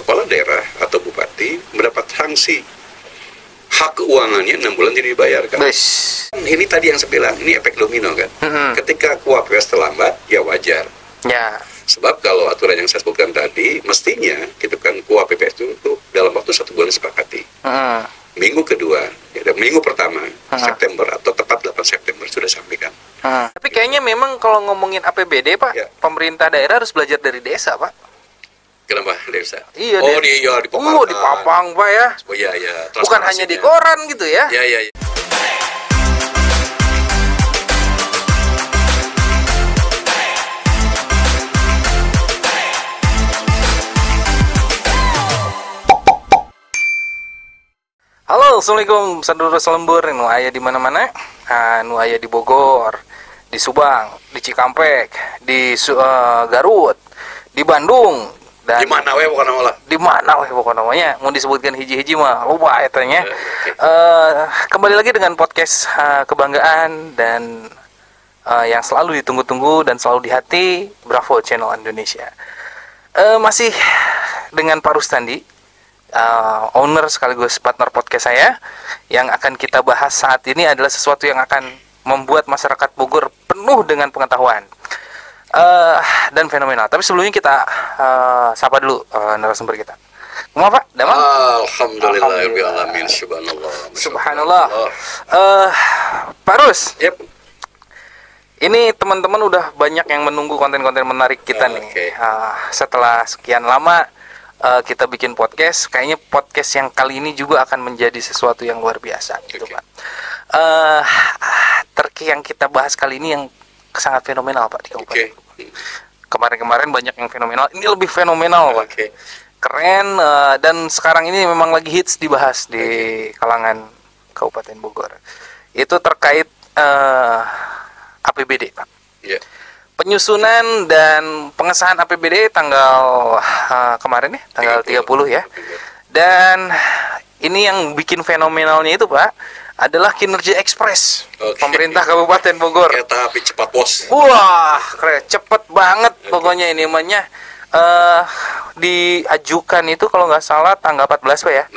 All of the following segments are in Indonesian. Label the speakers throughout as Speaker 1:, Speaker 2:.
Speaker 1: kepala daerah atau bupati mendapat sanksi hak keuangannya 6 bulan tidak dibayarkan. Ini tadi yang saya bilang, ini efek domino kan. Ketika KUHP terlambat, ya wajar.
Speaker 2: Ya.
Speaker 1: Sebab kalau aturan yang saya sebutkan tadi, mestinya gitu kan KUHP itu dalam waktu 1 bulan disepakati. Minggu kedua, minggu pertama September atau tepat 8 September sudah sampaikan.
Speaker 2: Tapi kayaknya memang kalau ngomongin APBD Pak, pemerintah daerah harus belajar dari desa Pak.
Speaker 1: Kenapa desa?
Speaker 2: Iya,
Speaker 1: di
Speaker 2: Papang Pak ya.
Speaker 1: Oh iya.
Speaker 2: Bukan hanya di koran gitu ya.
Speaker 1: Iya.
Speaker 2: Halo, assalamualaikum, saudara selembur. Nu aya di mana-mana? Nu aya di Bogor, di Subang, di Cikampek, di Garut, di Bandung. Dan
Speaker 1: di mana we
Speaker 2: pokoknya namanya mau disebutkan hiji-hiji mah lupa etanya. Kembali lagi dengan podcast kebanggaan dan yang selalu ditunggu-tunggu dan selalu di hati, Bravo Channel Indonesia. Masih dengan Pak Rustandi, owner sekaligus partner podcast saya. Yang akan kita bahas saat ini adalah sesuatu yang akan membuat masyarakat Bogor penuh dengan pengetahuan dan fenomenal. Tapi sebelumnya kita sapa dulu narasumber kita. Kumaha Pak? Damang?
Speaker 1: Alhamdulillahirobbilalamin.
Speaker 2: Subhanallah. Pak Rus.
Speaker 1: Yep.
Speaker 2: Ini teman-teman udah banyak yang menunggu konten-konten menarik kita nih. Setelah sekian lama kita bikin podcast, kayaknya podcast yang kali ini juga akan menjadi sesuatu yang luar biasa gitu Pak. Yang kita bahas kali ini yang sangat fenomenal Pak di Kabupaten. Kemarin-kemarin banyak yang fenomenal, ini lebih fenomenal Pak. Keren, dan sekarang ini memang lagi hits dibahas di kalangan Kabupaten Bogor. Itu terkait APBD Pak. Penyusunan dan pengesahan APBD tanggal kemarin ya, tanggal 30 ya. Dan ini yang bikin fenomenalnya itu Pak adalah kinerja ekspres pemerintah Kabupaten Bogor.
Speaker 1: Kereta api cepat bos.
Speaker 2: Wah, keren, cepet banget pokoknya ini namanya. Diajukan itu kalau nggak salah tanggal 14 Pak ya.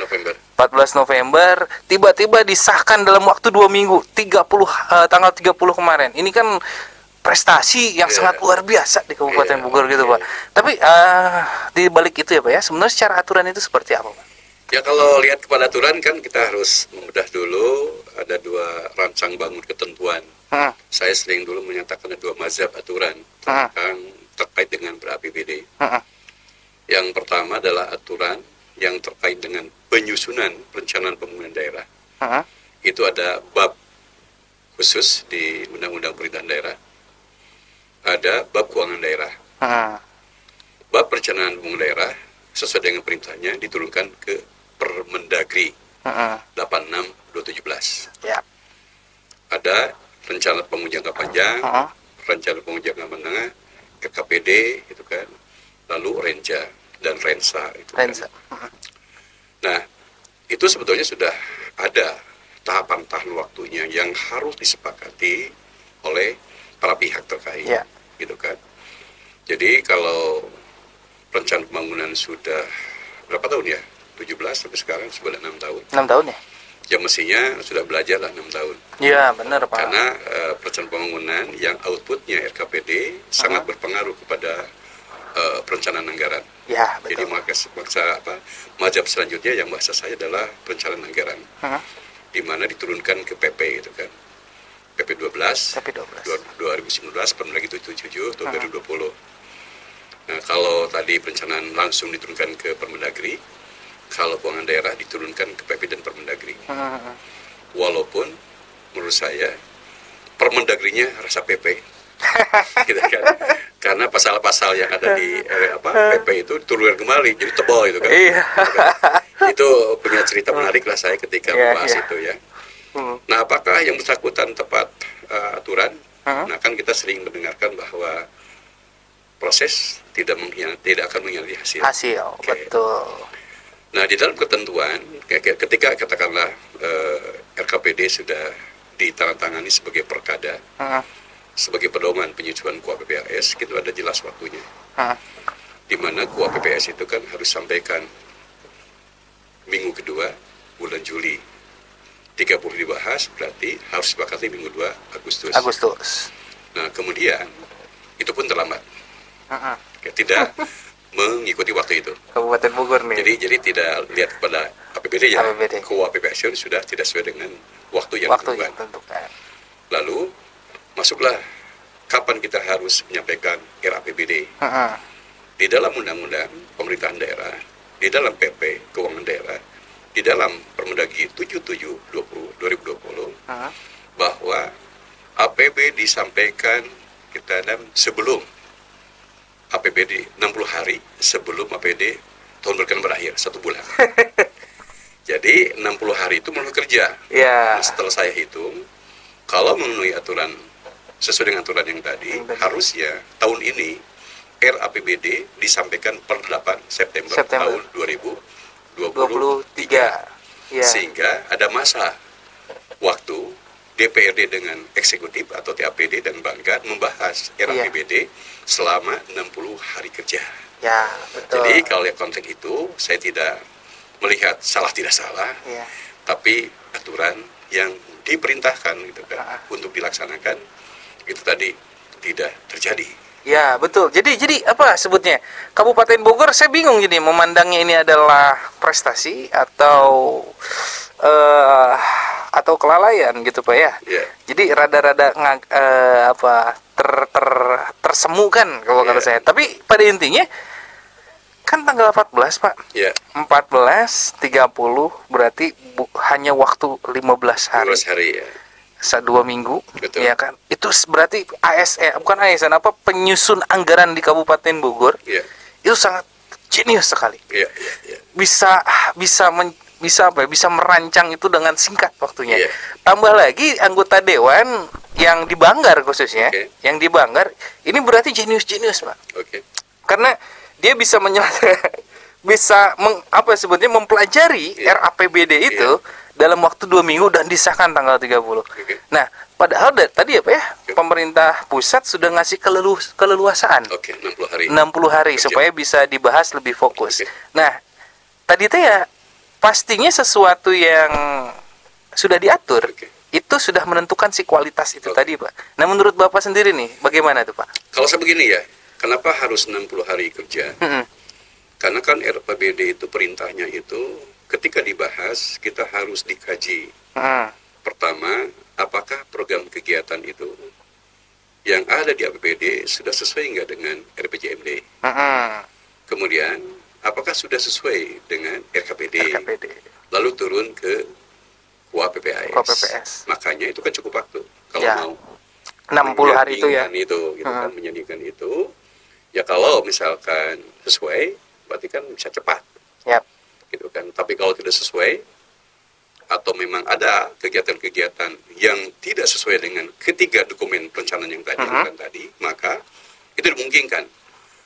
Speaker 2: 14 November, tiba-tiba disahkan dalam waktu 2 minggu, tanggal 30 kemarin. Ini kan prestasi yang sangat luar biasa di Kabupaten Bogor gitu Pak. Tapi di balik itu ya Pak ya, sebenarnya secara aturan itu seperti apa Pak?
Speaker 1: Ya kalau lihat kepada aturan kan kita harus membedah dulu, ada 2 rancang bangun ketentuan. Saya sering dulu menyatakan ada 2 mazhab aturan tentang terkait dengan ber-APBD. Yang pertama adalah aturan yang terkait dengan penyusunan perencanaan pembangunan daerah. Itu ada bab khusus di Undang-Undang Pemerintahan Daerah. Ada bab keuangan daerah. Bab perencanaan pembangunan daerah sesuai dengan perintahnya diturunkan ke Permendagri 86/2017. Ada rencana pembangunan jangka panjang, rencana pembangunan jangka menengah, RKPD itu kan, lalu Renja dan Rensa itu kan. Nah, itu sebetulnya sudah ada tahapan-tahapan waktunya yang harus disepakati oleh para pihak terkait, gitu kan. Jadi kalau rencana pembangunan sudah berapa tahun ya? 17 sampai sekarang sudah 6 tahun.
Speaker 2: 6 tahun ya?
Speaker 1: Ya mestinya sudah belajar lah 6 tahun.
Speaker 2: Iya benar Pak.
Speaker 1: Karena perencanaan pembangunan yang outputnya RKPD sangat berpengaruh kepada perencanaan anggaran.
Speaker 2: Ya betul.
Speaker 1: Jadi mazhab selanjutnya yang bahasa saya adalah perencanaan anggaran. Di mana diturunkan ke PP itu kan. PP 12. 2019 Permendagri 77 tahun 2020. Nah, kalau tadi perencanaan langsung diturunkan ke Permendagri, kalau keuangan daerah diturunkan ke PP dan Permendagri. Walaupun menurut saya Permendagrinya rasa PP. Gitu kan. Karena pasal-pasal yang ada di PP itu diturunkan kembali, jadi tebal itu kan. Itu punya cerita menarik lah saya ketika membahas itu ya. Nah, apakah yang bersangkutan tepat aturan? Nah, kan kita sering mendengarkan bahwa proses tidak akan mengkhianati hasil.
Speaker 2: Betul.
Speaker 1: Nah, di dalam ketentuan, ketika katakanlah RKPD sudah ditandatangani sebagai perkada, sebagai pedoman penyusunan KUHP PAS, itu ada jelas waktunya. di mana KUA PPS itu kan harus sampaikan minggu kedua bulan Juli. 30 dibahas, berarti harus sepakati minggu 2 Agustus. Nah, kemudian itu pun terlambat. Tidak mengikuti waktu itu.
Speaker 2: Kabupaten Bogor nih.
Speaker 1: Jadi tidak lihat kepada APBD ya. KUA PPS sudah tidak sesuai dengan waktu yang ditentukan. Lalu masuklah kapan kita harus menyampaikan RAPBD. Di dalam undang-undang pemerintahan daerah, di dalam PP keuangan daerah, di dalam Permendagri 77/2020 bahwa APB disampaikan kita sebelum APBD 60 hari sebelum APBD tahun berkenaan berakhir 1 bulan. Jadi 60 hari itu menurut kerja. Nah, setelah saya hitung, kalau memenuhi aturan sesuai dengan aturan yang tadi, harusnya tahun ini RAPBD disampaikan per 8 September. Tahun 2023. Sehingga ada masa waktu DPRD dengan eksekutif atau TAPD dan Banggar membahas RAPBD selama 60 hari kerja.
Speaker 2: Betul.
Speaker 1: Jadi kalau lihat konteks itu, saya tidak melihat salah tidak salah, tapi aturan yang diperintahkan gitu kan untuk dilaksanakan itu tadi tidak terjadi.
Speaker 2: Ya, betul. Jadi apa sebutnya? Kabupaten Bogor saya bingung jadi memandangnya ini adalah prestasi atau kelalaian gitu Pak ya. Jadi rada-rada tersemu kan kalau kata saya. Tapi pada intinya kan tanggal 14 Pak. 14 30 berarti hanya waktu 15 hari.
Speaker 1: 15 hari ya.
Speaker 2: 2 minggu. Betul. Ya kan. Itu berarti bukan ASN penyusun anggaran di Kabupaten Bogor. Itu sangat jenius sekali. Bisa merancang itu dengan singkat waktunya. Tambah lagi anggota dewan yang di Banggar khususnya, yang di Banggar ini berarti jenius Pak. Karena dia bisa mempelajari RAPBD itu dalam waktu 2 minggu dan disahkan tanggal 30. Nah, padahal tadi apa ya, pemerintah pusat sudah ngasih keleluasaan. 60 hari supaya bisa dibahas lebih fokus. Nah, tadi itu ya pastinya sesuatu yang sudah diatur itu sudah menentukan si kualitas itu tadi Pak. Nah, menurut Bapak sendiri nih bagaimana tuh Pak?
Speaker 1: Kalau saya begini ya, kenapa harus 60 hari kerja? Karena kan RAPBD itu perintahnya itu ketika dibahas kita harus dikaji. Pertama, apakah program kegiatan itu yang ada di APBD sudah sesuai enggak dengan RPJMD? Kemudian apakah sudah sesuai dengan RKPD? Lalu turun ke KUA PPS. Makanya itu kan cukup waktu. Kalau mau
Speaker 2: 60 hari itu ya.
Speaker 1: Kan menyanyikan itu. Ya kalau misalkan sesuai, berarti kan bisa cepat. Gitu kan. Tapi kalau tidak sesuai atau memang ada kegiatan-kegiatan yang tidak sesuai dengan ketiga dokumen perencanaan yang tadi, maka itu dimungkinkan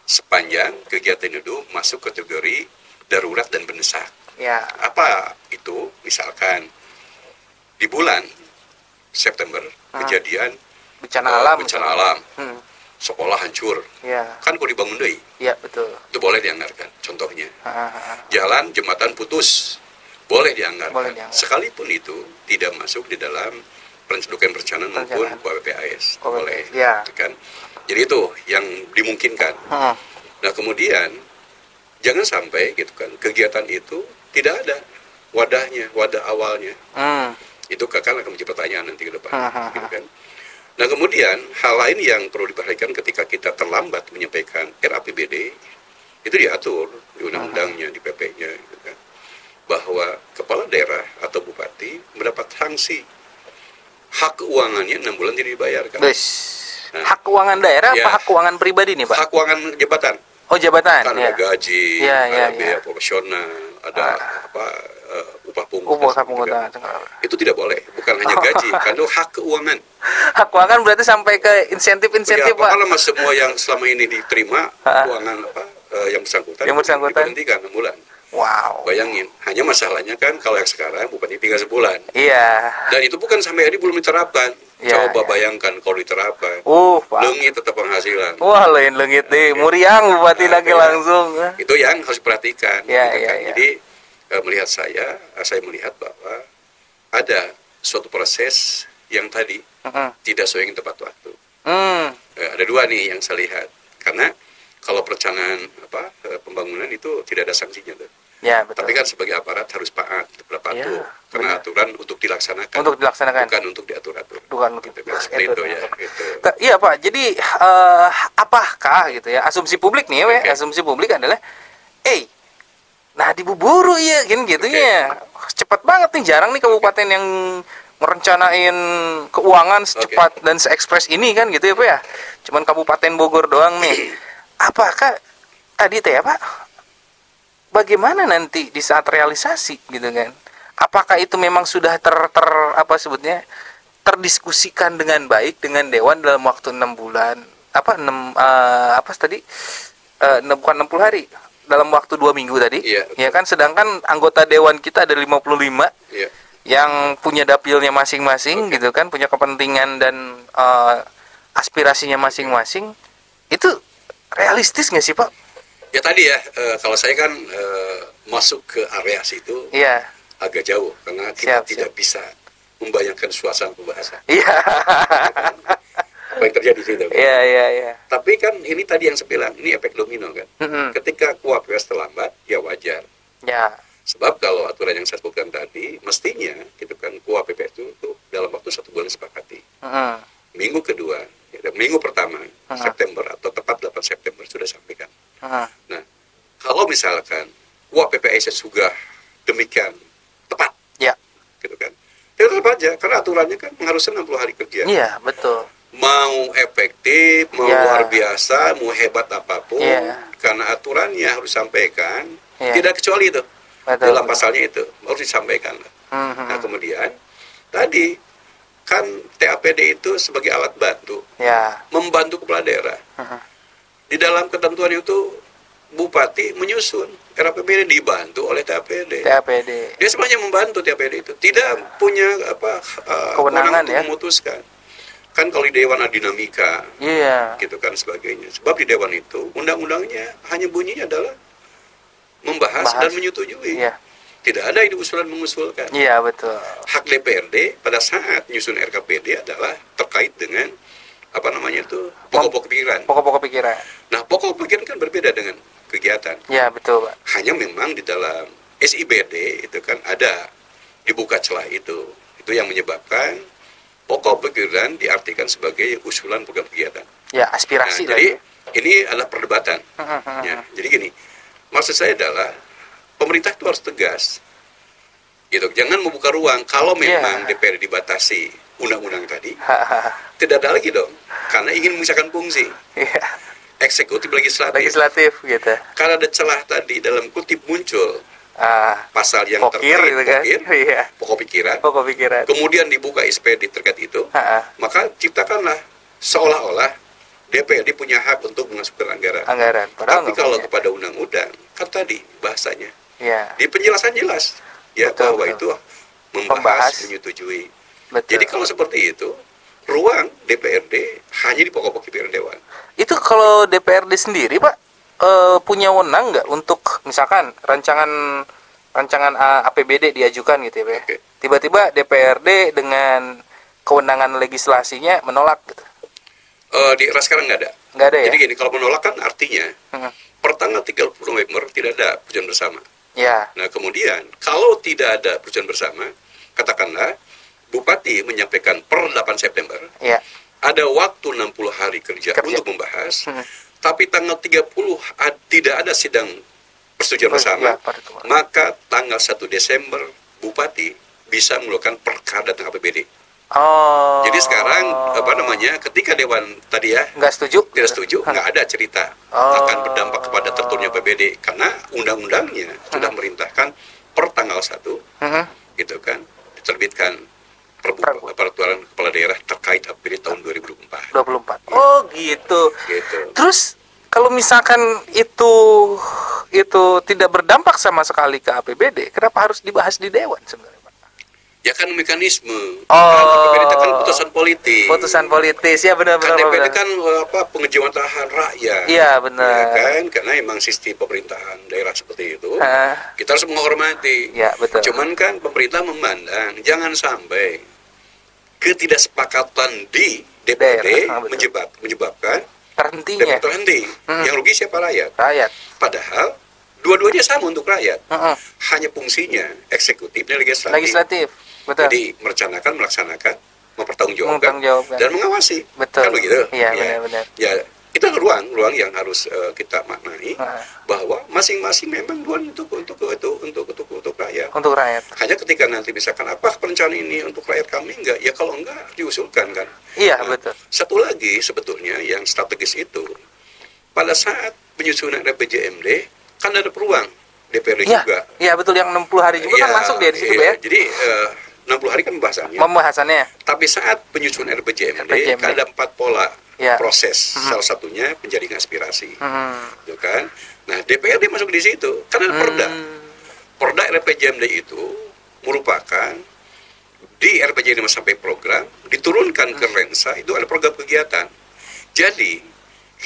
Speaker 1: sepanjang kegiatan itu masuk kategori darurat dan mendesak. Apa itu? Misalkan di bulan September kejadian bencana alam. Sekolah hancur. Kan kok dibangun deui?
Speaker 2: Betul.
Speaker 1: Itu boleh dianggarkan. Contohnya. Jalan jembatan putus. Boleh dianggarkan. Sekalipun itu tidak masuk di dalam dokumen perencanaan maupun KUAPPAS. Boleh. Kan? Jadi itu yang dimungkinkan. Nah, kemudian jangan sampai gitu kan kegiatan itu tidak ada wadah awalnya. Itu akan menjadi pertanyaan nanti ke depan. Gitu kan. Nah, kemudian hal lain yang perlu diperhatikan ketika kita terlambat menyampaikan RAPBD itu diatur di undang-undangnya, di PP-nya, gitu kan, bahwa kepala daerah atau bupati mendapat sanksi hak keuangannya 6 bulan tidak dibayarkan.
Speaker 2: Nah, hak keuangan daerah apa hak keuangan pribadi nih Pak?
Speaker 1: Hak keuangan jabatan.
Speaker 2: Jabatan.
Speaker 1: Kan ada gaji, ada biaya profesional, ada upah pungut. Itu tidak boleh, bukan hanya gaji, kan itu hak keuangan.
Speaker 2: Hak keuangan berarti sampai ke insentif-insentif Pak.
Speaker 1: Kalau semua yang selama ini diterima keuangan yang bersangkutan diberhentikan 6 bulan.
Speaker 2: Wow.
Speaker 1: Bayangin, hanya masalahnya kan kalau yang sekarang bupati tinggal sebulan.
Speaker 2: Iya.
Speaker 1: Dan itu bukan sampai hari belum diterapkan. Ya, coba bayangkan kalau diterapkan. Leungit tetap penghasilan.
Speaker 2: Wah, lain leungit deh. Muriang bupati lagi langsung.
Speaker 1: Itu yang harus diperhatikan.
Speaker 2: Ya,
Speaker 1: gitu
Speaker 2: ya,
Speaker 1: kan.
Speaker 2: ya.
Speaker 1: Jadi melihat saya melihat bahwa ada suatu proses yang tadi tidak sesuai dengan tepat waktu. Ada dua nih yang saya lihat. Karena kalau perencanaan pembangunan itu tidak ada sanksinya tuh.
Speaker 2: Ya, betul.
Speaker 1: Tapi kan sebagai aparat harus patuh,
Speaker 2: ya,
Speaker 1: karena aturan untuk dilaksanakan. Bukan untuk diatur-atur.
Speaker 2: Bukan untuk
Speaker 1: gitu, itu ya. Gitu.
Speaker 2: Iya Pak. Jadi apakah gitu ya asumsi publik nih, asumsi publik adalah, nah dibuburu ya, gitunya. Cepat banget nih, jarang nih kabupaten yang merencanain keuangan secepat dan seekspres ini kan gitu ya Pak ya. Cuman Kabupaten Bogor doang nih. Apakah tadi teh ya Pak? Bagaimana nanti di saat realisasi gitu kan? Apakah itu memang sudah terdiskusikan dengan baik dengan dewan dalam waktu 6 bulan? Bukan 60 hari. Dalam waktu 2 minggu tadi. Ya kan, sedangkan anggota dewan kita ada 55.
Speaker 1: Iya.
Speaker 2: Yang punya dapilnya masing-masing gitu kan, punya kepentingan dan aspirasinya masing-masing. Itu realistis nggak sih Pak?
Speaker 1: Ya tadi ya, kalau saya kan masuk ke area situ agak jauh karena kita tidak bisa membayangkan suasana pembahasan. Apa yang terjadi di situ?
Speaker 2: Iya.
Speaker 1: Tapi kan ini tadi yang saya bilang, ini efek domino kan. Ketika KUHP terlambat, ya wajar.
Speaker 2: Ya.
Speaker 1: Sebab kalau aturan yang saya sebutkan tadi, mestinya gitu kan KUHP itu dalam waktu 1 bulan disepakati. Minggu kedua, minggu pertama September atau tepat 8 September sudah sampaikan. Nah, kalau misalkan PPS sudah demikian tepat, gitu kan, tetap aja karena aturannya kan mengharuskan 60 hari kerja.
Speaker 2: Iya, betul.
Speaker 1: Mau efektif, mau luar biasa, mau hebat apapun, karena aturannya harus disampaikan, tidak kecuali itu. Dalam pasalnya itu harus disampaikan. Nah, kemudian tadi kan TAPD itu sebagai alat bantu, membantu kepala daerah. Di dalam ketentuan itu bupati menyusun RAPBD dibantu oleh TAPD. Dia sebenarnya membantu TAPD itu, tidak punya kewenangan untuk memutuskan. Kan kalau di dewan ada dinamika, gitu kan sebagainya. Sebab di dewan itu undang-undangnya hanya bunyinya adalah membahas dan menyetujui. Tidak ada ini usulan mengusulkan.
Speaker 2: Iya, betul.
Speaker 1: Hak DPRD pada saat nyusun RKPD adalah terkait dengan pokok-pokok pikiran.
Speaker 2: Pokok-pokok pikiran.
Speaker 1: Nah, pokok pikiran kan berbeda dengan kegiatan.
Speaker 2: Iya, betul, Pak.
Speaker 1: Hanya memang di dalam SIBD itu kan ada dibuka celah itu. Itu yang menyebabkan pokok pikiran diartikan sebagai usulan program kegiatan.
Speaker 2: Ya, aspirasi.
Speaker 1: Nah, jadi ini adalah perdebatan. Jadi gini, maksud saya adalah pemerintah itu harus tegas. Gitu. Jangan membuka ruang kalau memang DPR dibatasi undang-undang tadi. Tidak ada lagi dong. Karena ingin memisahkan fungsi. Eksekutif legislatif gitu. Karena ada celah tadi dalam kutip muncul pasal yang terkait
Speaker 2: gitu kan?
Speaker 1: Pokok pikiran. Kemudian dibuka SPD terkait itu. Maka ciptakanlah seolah-olah DPRD punya hak untuk memasukkan anggaran. Tapi kalau kepada undang-undang, kan tadi bahasanya. Di penjelasan jelas bahwa itu membahas, menyetujui. Jadi kalau seperti itu, ruang DPRD hanya di pokok-pokok pikiran dewan.
Speaker 2: Itu kalau DPRD sendiri, Pak, punya wewenang nggak untuk misalkan rancangan APBD diajukan gitu ya, Pak? Tiba-tiba DPRD dengan kewenangan legislasinya menolak gitu.
Speaker 1: Di era sekarang nggak ada.
Speaker 2: Ya?
Speaker 1: Jadi gini, kalau menolak kan artinya pertanggal 30 November tidak ada persetujuan bersama. Nah, kemudian kalau tidak ada persetujuan bersama, katakanlah Bupati menyampaikan per 8 September, ada waktu 60 hari kerja untuk membahas, tapi tanggal 30 tidak ada sidang persetujuan bersama, maka tanggal 1 Desember Bupati bisa mengeluarkan perkara tentang APBD. Jadi sekarang ketika dewan tadi tidak setuju, nggak ada cerita akan berdampak kepada terturunnya APBD karena undang-undangnya sudah merintahkan per tanggal 1 gitu kan diterbitkan peraturan kepala daerah terkait APBD tahun 2024.
Speaker 2: Oh gitu. Terus kalau misalkan itu tidak berdampak sama sekali ke APBD, kenapa harus dibahas di dewan sebenarnya, Pak?
Speaker 1: Ya kan mekanisme.
Speaker 2: Oh.
Speaker 1: Kan APBD itu kan putusan politik.
Speaker 2: Putusan politis, ya benar.
Speaker 1: Kan DPD
Speaker 2: benar.
Speaker 1: kan pengejauhan rakyat.
Speaker 2: Iya benar.
Speaker 1: Ya kan, karena emang sistem pemerintahan daerah seperti itu, kita harus menghormati.
Speaker 2: Ya betul.
Speaker 1: Cuman kan pemerintah memandang jangan sampai ketidaksepakatan di DPD menyebabkan
Speaker 2: terhenti.
Speaker 1: Yang rugi siapa? Rakyat. Padahal dua-duanya sama untuk rakyat. Hanya fungsinya eksekutif dan legislatif.
Speaker 2: Betul.
Speaker 1: Jadi merencanakan, melaksanakan, mempertanggungjawabkan dan mengawasi.
Speaker 2: Betul.
Speaker 1: Kan begitu?
Speaker 2: Iya, benar-benar.
Speaker 1: Ya, itu ruang yang harus kita maknai bahwa masing-masing memang untuk rakyat.
Speaker 2: Untuk rakyat.
Speaker 1: Hanya ketika nanti misalkan apa perencanaan ini untuk rakyat kami enggak, ya kalau enggak diusulkan kan.
Speaker 2: Iya, betul.
Speaker 1: Satu lagi sebetulnya yang strategis itu pada saat penyusunan RPJMD kan ada peluang DPRD juga.
Speaker 2: Iya, betul, yang 60 hari juga kan masuk dia di situ ya.
Speaker 1: Jadi 60 hari kan
Speaker 2: pembahasannya.
Speaker 1: Tapi saat penyusunan RPJMD kan ada 4 pola proses. Salah satunya penjaringan aspirasi. Gitu kan. Nah, DPRD masuk di situ karena ada perda. Perda RPJMD itu merupakan di RPJMD sampai program diturunkan ke Rensa, itu ada program kegiatan. Jadi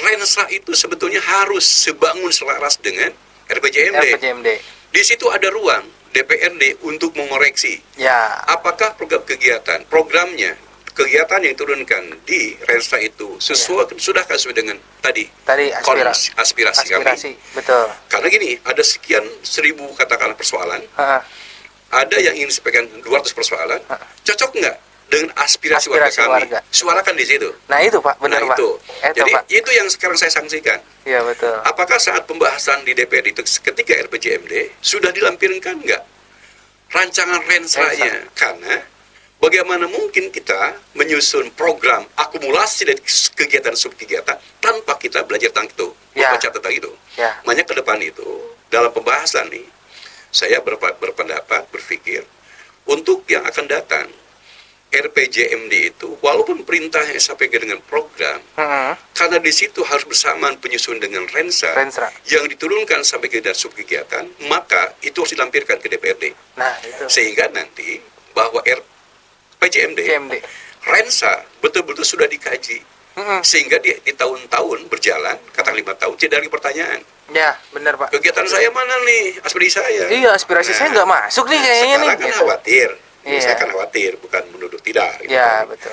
Speaker 1: Rensa itu sebetulnya harus sebangun selaras dengan RPJMD. Di situ ada ruang DPRD untuk mengoreksi. Ya. Apakah program kegiatan yang diturunkan di Rensa itu sudahkah sesuai dengan tadi aspirasi kami?
Speaker 2: Betul.
Speaker 1: Karena gini, ada sekian 1000 katakanlah persoalan. Ada yang ingin disampaikan 200 persoalan. Cocok nggak dengan aspirasi warga kami? Suarakan di situ.
Speaker 2: Nah itu Pak, benar Pak.
Speaker 1: Jadi itu yang sekarang saya sanksikan.
Speaker 2: Iya betul.
Speaker 1: Apakah saat pembahasan di DPRD itu ketika RPJMD sudah dilampirkan nggak rancangan Rensanya? Karena bagaimana mungkin kita menyusun program akumulasi dari kegiatan subkegiatan tanpa kita belajar tentang itu, membaca tentang itu. Makanya ke depan itu dalam pembahasan nih, saya berpikir untuk yang akan datang RPJMD itu walaupun perintahnya disampaikan dengan program, karena di situ harus bersamaan penyusun dengan Rensa yang diturunkan sampai ke subkegiatan, maka itu harus dilampirkan ke DPRD.
Speaker 2: Nah, itu.
Speaker 1: Sehingga nanti bahwa RPJMD Rensa betul-betul sudah dikaji, sehingga di tahun-tahun berjalan, kata 5 tahun, tidak lagi pertanyaan.
Speaker 2: Ya, benar Pak.
Speaker 1: Kegiatan saya mana nih, aspirasi saya?
Speaker 2: Iya, aspirasi saya nggak masuk nih kayaknya nih.
Speaker 1: Sekarang kan khawatir. Saya kan khawatir, bukan menuduh tidak.
Speaker 2: Iya, betul.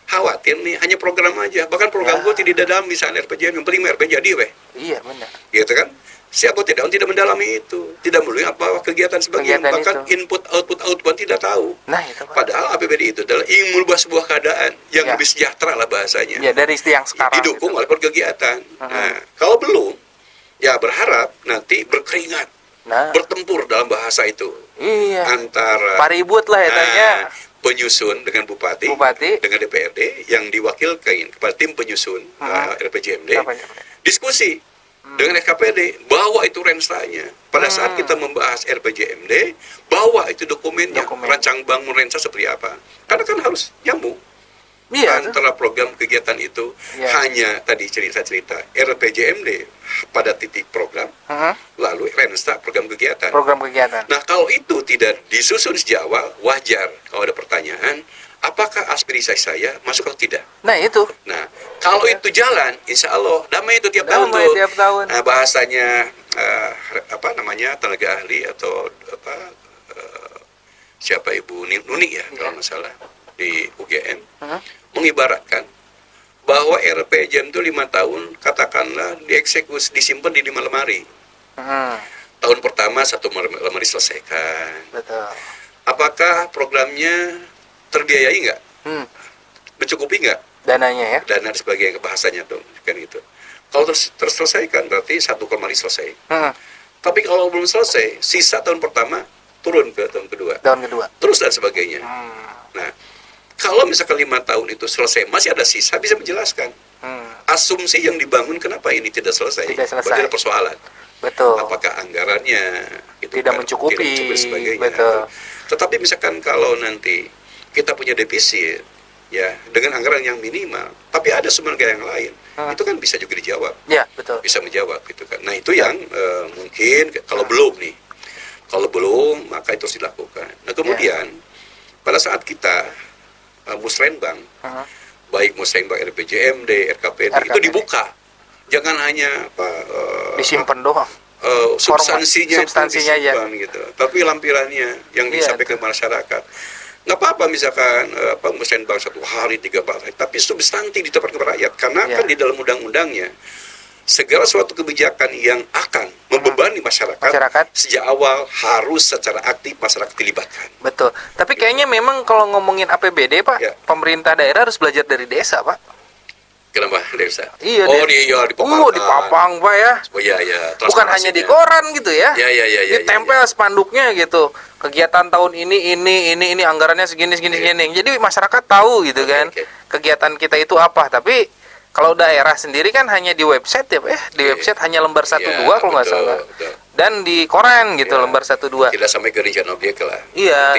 Speaker 1: Khawatir nih, hanya program aja. Bahkan program gue tidak dalam misalnya RPJM, yang penting RPJ jadi weh.
Speaker 2: Iya, benar.
Speaker 1: Gitu kan? Siapa tidak mendalami itu, tidak melihat apa kegiatan sebagian, bahkan input output tidak tahu.
Speaker 2: Nah, itu Pak.
Speaker 1: Padahal APBD itu adalah ingin merubah sebuah keadaan yang lebih sejahtera lah bahasanya.
Speaker 2: Ya, dari yang sekarang.
Speaker 1: Didukung oleh kegiatan. Nah, kalau belum, ya berharap nanti berkeringat. Bertempur dalam bahasa itu.
Speaker 2: Iya.
Speaker 1: Antara
Speaker 2: paribut lah ya tanya.
Speaker 1: Penyusun dengan bupati dengan DPRD yang diwakilkan kepada tim penyusun RPJMD. Diskusi dengan SKPD bahwa itu Rensanya. Pada saat kita membahas RPJMD, bahwa itu dokumennya, rancang bangun Rensa seperti apa. Karena kan harus nyambung. Antara program kegiatan itu hanya tadi cerita RPJMD pada titik program, lalu Rensa program kegiatan. Nah, kalau itu tidak disusun sejak awal, wajar kalau ada pertanyaan, apakah aspirasi saya masuk atau tidak?
Speaker 2: Nah, itu.
Speaker 1: Nah, kalau itu jalan, insya Allah damai itu tiap tahun tuh. Nah, bahasanya tenaga ahli atau siapa Ibu Nuni ya kalau nggak salah di UGM mengibaratkan bahwa RPJM itu 5 tahun katakanlah dieksekusi, disimpan di 5 lemari. Tahun pertama 1 lemari selesaikan.
Speaker 2: Betul.
Speaker 1: Apakah programnya terbiayai nggak? Mencukupi nggak?
Speaker 2: Dananya ya?
Speaker 1: Dana dan sebagainya, bahasanya tuh kan itu. Kalau terselesaikan berarti 1 lemari selesai. Tapi kalau belum selesai, sisa tahun pertama turun ke tahun kedua. Terus dan sebagainya. Nah, kalau misalkan 5 tahun itu selesai, masih ada sisa, bisa menjelaskan. Asumsi yang dibangun kenapa ini tidak selesai. Berarti ada persoalan.
Speaker 2: Betul.
Speaker 1: Apakah anggarannya itu
Speaker 2: tidak mencukupi
Speaker 1: dan sebagainya.
Speaker 2: Betul.
Speaker 1: Tetapi misalkan kalau nanti kita punya defisit, ya dengan anggaran yang minimal, tapi ada sumber anggaran yang lain, itu kan bisa juga dijawab.
Speaker 2: Ya, betul.
Speaker 1: Bisa menjawab gitu kan. Nah, itu yang mungkin kalau belum nih. Kalau belum, maka itu harus dilakukan. Nah, kemudian pada pada saat kita musrenbang, baik musrenbang RPJMD, RKPD, itu dibuka. Jangan hanya
Speaker 2: disimpan doang.
Speaker 1: Substansinya
Speaker 2: aja
Speaker 1: gitu. Tapi lampirannya yang disampaikan ke masyarakat. Nggak apa-apa misalkan musrenbang 1 hari, 3 hari, tapi substansi ditempatkan kepada rakyat. Karena kan di dalam undang-undangnya segala suatu kebijakan yang akan membebani masyarakat sejak awal harus secara aktif masyarakat dilibatkan.
Speaker 2: Betul. Tapi kayaknya memang kalau ngomongin APBD, Pak, pemerintah daerah harus belajar dari desa, Pak.
Speaker 1: Kenapa desa?
Speaker 2: Iya,
Speaker 1: di
Speaker 2: dipapang, Pak ya.
Speaker 1: Oh iya.
Speaker 2: Bukan hanya di koran gitu ya.
Speaker 1: Iya.
Speaker 2: Ditempel spanduknya gitu. Kegiatan tahun ini anggarannya segini. Jadi masyarakat tahu gitu kan. Kegiatan kita itu apa, tapi kalau daerah sendiri kan hanya di website ya, Pak ya. Di website hanya lembar 1-2 kalau nggak salah. Betul. Dan di koran gitu lembar 1-2.
Speaker 1: Tidak sampai ke rincian objek lah.
Speaker 2: Iya.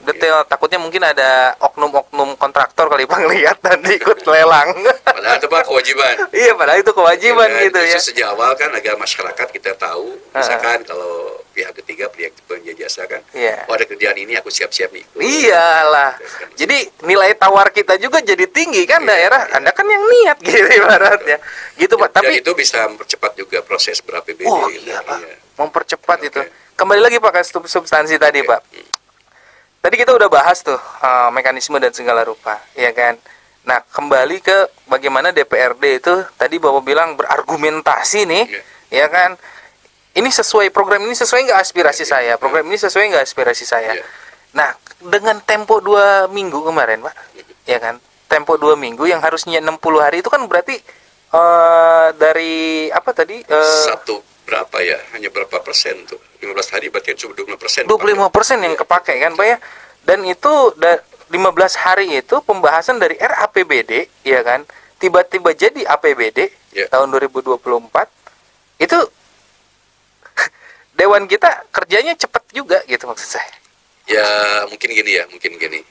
Speaker 2: Detail. Takutnya mungkin ada oknum-oknum kontraktor kali Pak ngelihat nanti ikut lelang.
Speaker 1: Padahal itu Pak kewajiban.
Speaker 2: Iya, padahal itu kewajiban gitu ya.
Speaker 1: Sejak awal kan agar masyarakat kita tahu, misalkan kalau pihak ketiga, pihak penyedia jasa kan, ada kerjaan ini aku siap-siap nih.
Speaker 2: Iyalah. Jadi nilai tawar kita juga jadi tinggi kan daerah. Anda kan yang niat gitu ibaratnya. Gitu Pak. Tapi
Speaker 1: itu bisa mempercepat juga proses ber-APBD.
Speaker 2: Oh iya Pak. Mempercepat itu. Kembali lagi Pak ke substansi tadi Pak. Tadi kita udah bahas tuh mekanisme dan segala rupa, ya kan. Nah kembali ke bagaimana DPRD itu tadi Bapak bilang berargumentasi nih, ya kan. Ini sesuai program ini sesuai nggak aspirasi saya, program ini sesuai nggak aspirasi saya. Nah dengan tempo 2 minggu kemarin Pak, ya kan. Tempo 2 minggu yang harusnya 60 hari itu kan berarti dari apa tadi?
Speaker 1: Berapa ya? Hanya berapa persen tuh? 15 hari berarti cuma 25%.
Speaker 2: 25% yang kepakai kan Pak ya. Dan itu 15 hari itu pembahasan dari RAPBD ya kan. Tiba-tiba jadi APBD tahun 2024. Itu Dewan kita kerjanya cepat juga gitu maksud saya.
Speaker 1: Ya mungkin gini.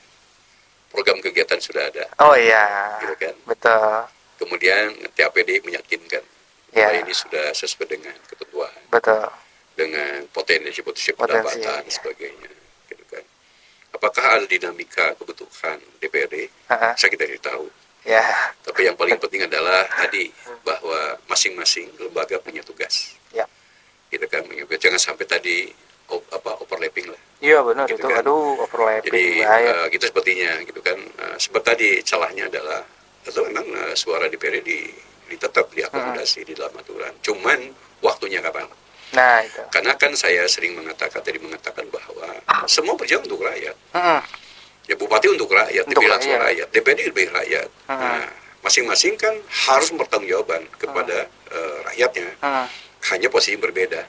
Speaker 1: Program kegiatan sudah ada.
Speaker 2: Oh iya.
Speaker 1: Gitu kan?
Speaker 2: Betul.
Speaker 1: Kemudian TAPD meyakinkan bahwa ini sudah sesuai dengan ketentuan.
Speaker 2: Betul.
Speaker 1: Dengan potensi pendapatan sebagainya, gitu kan. Apakah ada dinamika kebutuhan DPRD? Saya tidak tahu.
Speaker 2: Ya.
Speaker 1: Tapi yang paling penting adalah tadi bahwa masing-masing lembaga punya tugas.
Speaker 2: Ya.
Speaker 1: Gitu kan, jangan sampai tadi overlapping lah.
Speaker 2: Iya benar
Speaker 1: gitu
Speaker 2: itu.
Speaker 1: Kan.
Speaker 2: Aduh, overlapping.
Speaker 1: Jadi gitu sepertinya, gitu kan. Seperti tadi celahnya adalah atau memang suara DPRD tetap diakomodasi di dalam aturan. Cuman waktunya kapan?
Speaker 2: Nah itu.
Speaker 1: Karena kan saya sering mengatakan bahwa semua berjuang untuk rakyat. Ya Bupati untuk rakyat, dipilih suara rakyat, DPRD lebih rakyat. Nah, masing-masing kan harus bertanggungjawaban kepada rakyatnya. Hanya posisi berbeda,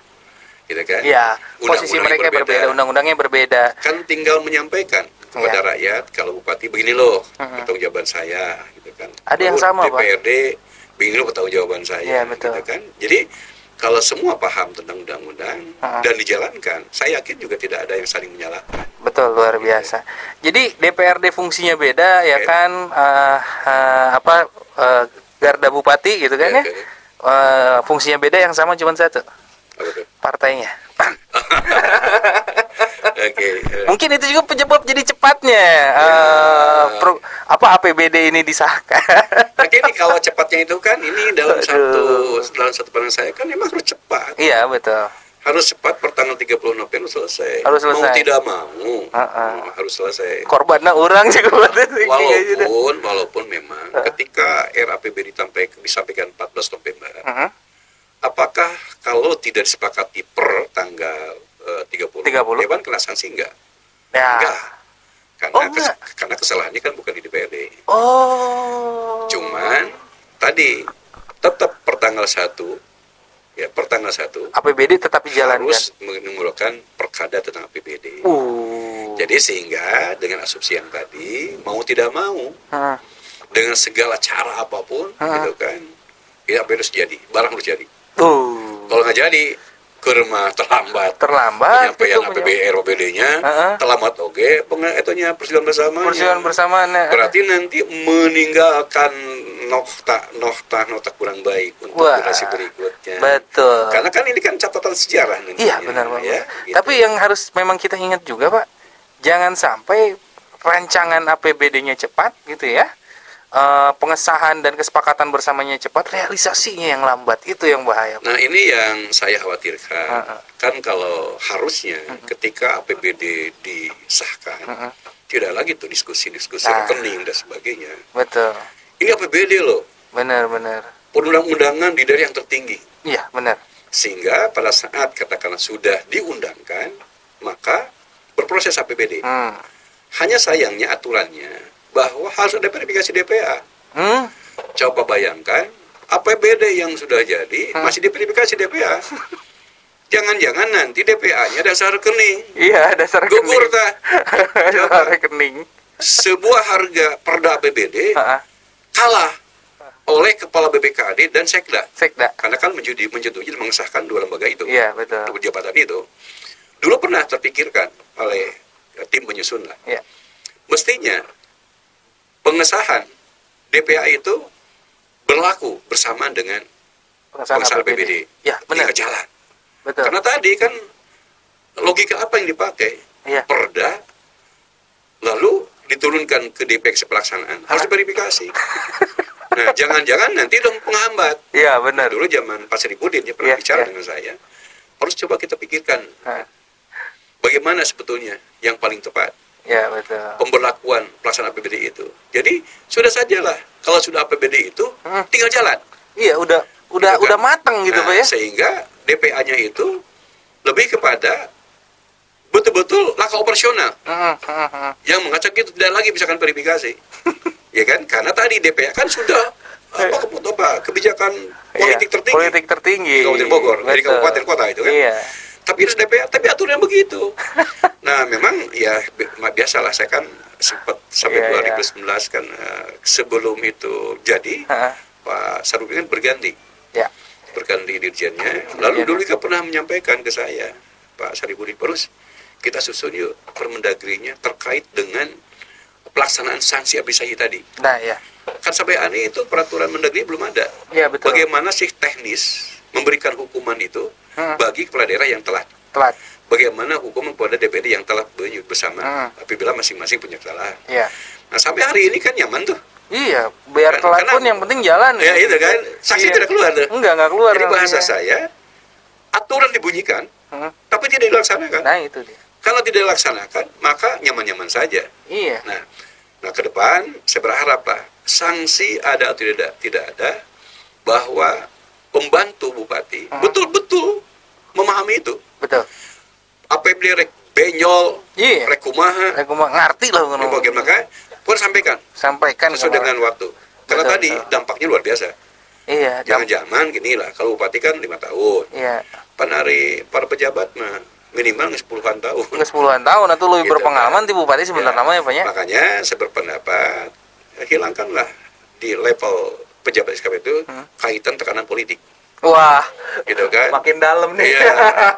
Speaker 1: gitu kan?
Speaker 2: Iya. Posisi mereka berbeda, undang-undangnya berbeda.
Speaker 1: Kan tinggal menyampaikan kepada rakyat kalau Bupati begini loh pertanggungjawaban saya, gitu kan.
Speaker 2: Ada yang sama
Speaker 1: DPRD begini loh pertanggungjawaban saya,
Speaker 2: betul.
Speaker 1: gitu kan? Jadi kalau semua paham tentang undang-undang dan dijalankan, saya yakin juga tidak ada yang saling menyalahkan.
Speaker 2: Betul, luar biasa. Jadi DPRD fungsinya beda, ya kan? Garda Bupati gitu kan ya? Fungsinya beda, yang sama cuma satu. Partainya. Mungkin itu juga penyebab jadi cepatnya APBD ini disahkan.
Speaker 1: Ini kalau cepatnya itu kan ini dalam satu pandangan saya kan memang harus cepat.
Speaker 2: Iya betul.
Speaker 1: Harus cepat per tanggal 30 November selesai.
Speaker 2: Harus selesai.
Speaker 1: Mau tidak mau harus selesai.
Speaker 2: Korbannya orang juga.
Speaker 1: Walaupun memang ketika RAPBD disampaikan 14 November. Apakah kalau tidak disepakati per tanggal 30. Dewan kena sanksi enggak?
Speaker 2: Ya.
Speaker 1: Enggak. Karena kesalahannya kan bukan di DPRD. Cuman tadi tetap per tanggal 1
Speaker 2: APBD tetap dijalankan.
Speaker 1: Harus mengeluarkan perkada tentang APBD. Jadi sehingga dengan asumsi yang tadi mau tidak mau dengan segala cara apapun gitu kan, ya harus jadi, barang harus jadi. Kalau nggak jadi, kurma terlambat penyampaian APBD-nya terlambat persetujuan bersama berarti nanti meninggalkan nota kurang baik untuk generasi berikutnya.
Speaker 2: Betul.
Speaker 1: Karena kan ini kan catatan sejarah nantinya.
Speaker 2: Iya benar Pak.
Speaker 1: Ya,
Speaker 2: gitu. Tapi yang harus memang kita ingat juga Pak, jangan sampai rancangan APBD-nya cepat gitu ya, pengesahan dan kesepakatan bersamanya cepat, realisasinya yang lambat, itu yang bahaya.
Speaker 1: Nah ini yang saya khawatirkan. Kan kalau harusnya ketika APBD disahkan, tidak lagi tuh diskusi-diskusi rekening dan sebagainya.
Speaker 2: Betul.
Speaker 1: Ini APBD loh.
Speaker 2: Benar.
Speaker 1: Perundang-undangan di daerah yang tertinggi.
Speaker 2: Iya, benar.
Speaker 1: Sehingga pada saat katakanlah sudah diundangkan, maka berproses APBD. Hanya sayangnya aturannya bahwa harus ada verifikasi DPA. Coba bayangkan APBD yang sudah jadi masih diverifikasi DPA. Jangan-jangan nanti DPA-nya dasar rekening.
Speaker 2: Iya, dasar rekening.
Speaker 1: Gugur tak?
Speaker 2: Dasar rekening.
Speaker 1: Sebuah harga perda APBD kalah oleh Kepala BPKAD dan Sekda. Karena kan menyetujui dan mengesahkan dua lembaga itu.
Speaker 2: Iya, betul.
Speaker 1: Dua jabatan itu. Dulu pernah terpikirkan oleh tim penyusun lah.
Speaker 2: Iya.
Speaker 1: Mestinya pengesahan DPA itu berlaku bersamaan dengan pengesahan APBD.
Speaker 2: Ya, benar.
Speaker 1: Tinggal jalan.
Speaker 2: Betul.
Speaker 1: Karena tadi kan logika apa yang dipakai?
Speaker 2: Iya.
Speaker 1: Perda, lalu diturunkan ke DPX pelaksanaan, harus verifikasi. Nah, jangan-jangan nanti dong penghambat.
Speaker 2: Iya, benar.
Speaker 1: Dulu zaman Pak Sripudin dia pernah bicara dengan saya. Harus coba kita pikirkan bagaimana sebetulnya yang paling tepat.
Speaker 2: Ya, betul.
Speaker 1: Pemberlakuan pelaksanaan APBD itu. Jadi sudah sajalah kalau sudah APBD itu tinggal jalan.
Speaker 2: Iya, udah
Speaker 1: gitu kan?
Speaker 2: mateng gitu Pak ya.
Speaker 1: Sehingga DPA-nya itu lebih kepada betul-betul laka operasional. Yang mengacak itu tidak lagi misalkan verifikasi. Ya kan? Karena tadi DPA kan sudah kebijakan politik tertinggi. Kabupaten Bogor, dari kabupaten kota itu kan. Iya. Tapi harus DPA, tapi aturan begitu. Nah, memang ya biasalah, saya kan sempat sampai 2019 kan sebelum itu jadi Pak Sarudin kan berganti dirjennya. Lalu dulu kan pernah menyampaikan ke saya, Pak Saribudin, terus kita susun yuk Permendagrinya terkait dengan pelaksanaan sanksi ABCI tadi.
Speaker 2: Nah, ya.
Speaker 1: Kan sampai hari itu peraturan Mendagri belum ada.
Speaker 2: Iya, betul.
Speaker 1: Bagaimana sih teknis memberikan hukuman itu bagi kepala daerah yang telat. Bagaimana hukuman kepada DPD yang telah bersama apabila masing-masing punya kesalahan.
Speaker 2: Iya.
Speaker 1: Nah, sampai hari ini kan nyaman tuh.
Speaker 2: Iya, biar telat pun yang penting jalan.
Speaker 1: Ya itu kan, sanksi tidak keluar tuh.
Speaker 2: Enggak keluar.
Speaker 1: Jadi bahasa saya, aturan dibunyikan, tapi tidak dilaksanakan.
Speaker 2: Nah, itu dia.
Speaker 1: Kalau tidak dilaksanakan, maka nyaman-nyaman saja.
Speaker 2: Iya.
Speaker 1: Nah ke depan saya berharap lah, sanksi ada atau tidak ada, bahwa pembantu bupati betul-betul memahami itu.
Speaker 2: Betul.
Speaker 1: APBD rek benyol, rek kumaha,
Speaker 2: ngerti lah
Speaker 1: bagaimana pun sampaikan sesuai dengan waktu. Karena tadi dampaknya luar biasa.
Speaker 2: Iya.
Speaker 1: Jangan-jangan gini lah, kalau bupati kan 5 tahun.
Speaker 2: Iya.
Speaker 1: Penari para pejabat mah minimal 10-an tahun.
Speaker 2: 10-an tahun atau lebih gitu berpengalaman di bupati sebenarnya namanya Pak ya.
Speaker 1: Makanya saya berpendapat hilangkanlah di level pejabat SKP itu kaitan tekanan politik.
Speaker 2: Wah,
Speaker 1: gitu kan?
Speaker 2: Makin dalam nih.
Speaker 1: Iya.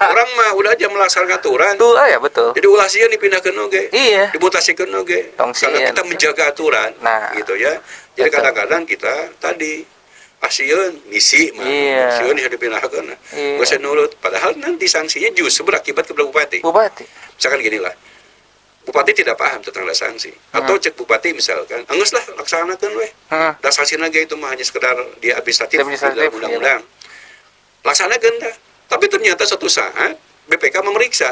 Speaker 1: Orang mah udah aja melaksanakan aturan.
Speaker 2: Ya betul.
Speaker 1: Jadi ulasian dipindahkan oge.
Speaker 2: Iya.
Speaker 1: Dimutasikan oge. Karena kita menjaga aturan.
Speaker 2: Nah,
Speaker 1: gitu ya. Jadi kadang-kadang kita tadi asieun misi mah.
Speaker 2: Iya.
Speaker 1: Asieun dipindahkan. Iya. Gak nurut. Padahal nanti sanksinya justru berakibat kepada bupati. Misalkan gini lah. Bupati tidak paham tentang sanksi. Atau cek bupati misalkan, "Anggus lah laksanakan weh." Dan sanksi naga itu mah hanya sekedar di administratif dalam undang-undang. Laksanakan dah. Tapi ternyata suatu saat BPK memeriksa.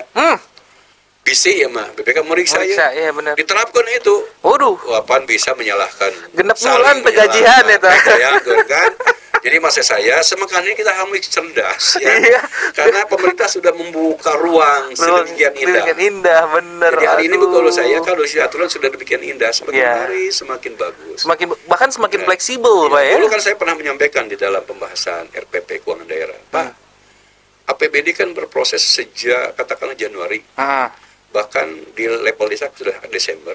Speaker 1: Bisa ya mah, BPK memeriksa ya.
Speaker 2: Iya benar.
Speaker 1: Diterapkan itu.
Speaker 2: Waduh.
Speaker 1: Apaan bisa menyalahkan.
Speaker 2: Genep bulan pegajian itu.
Speaker 1: Ya, kan? Jadi maksud saya, semakin ini kita harus cerdas ya. Iya. Karena pemerintah sudah membuka ruang sedemikian indah.
Speaker 2: Bener.
Speaker 1: Jadi hari ini kalau saya, kalau aturan sudah demikian indah, semakin hari semakin bagus.
Speaker 2: Bahkan semakin fleksibel, Pak ya.
Speaker 1: Dulu kan saya pernah menyampaikan di dalam pembahasan RPP keuangan daerah, Pak. APBD kan berproses sejak katakanlah Januari. Bahkan di level desa sudah Desember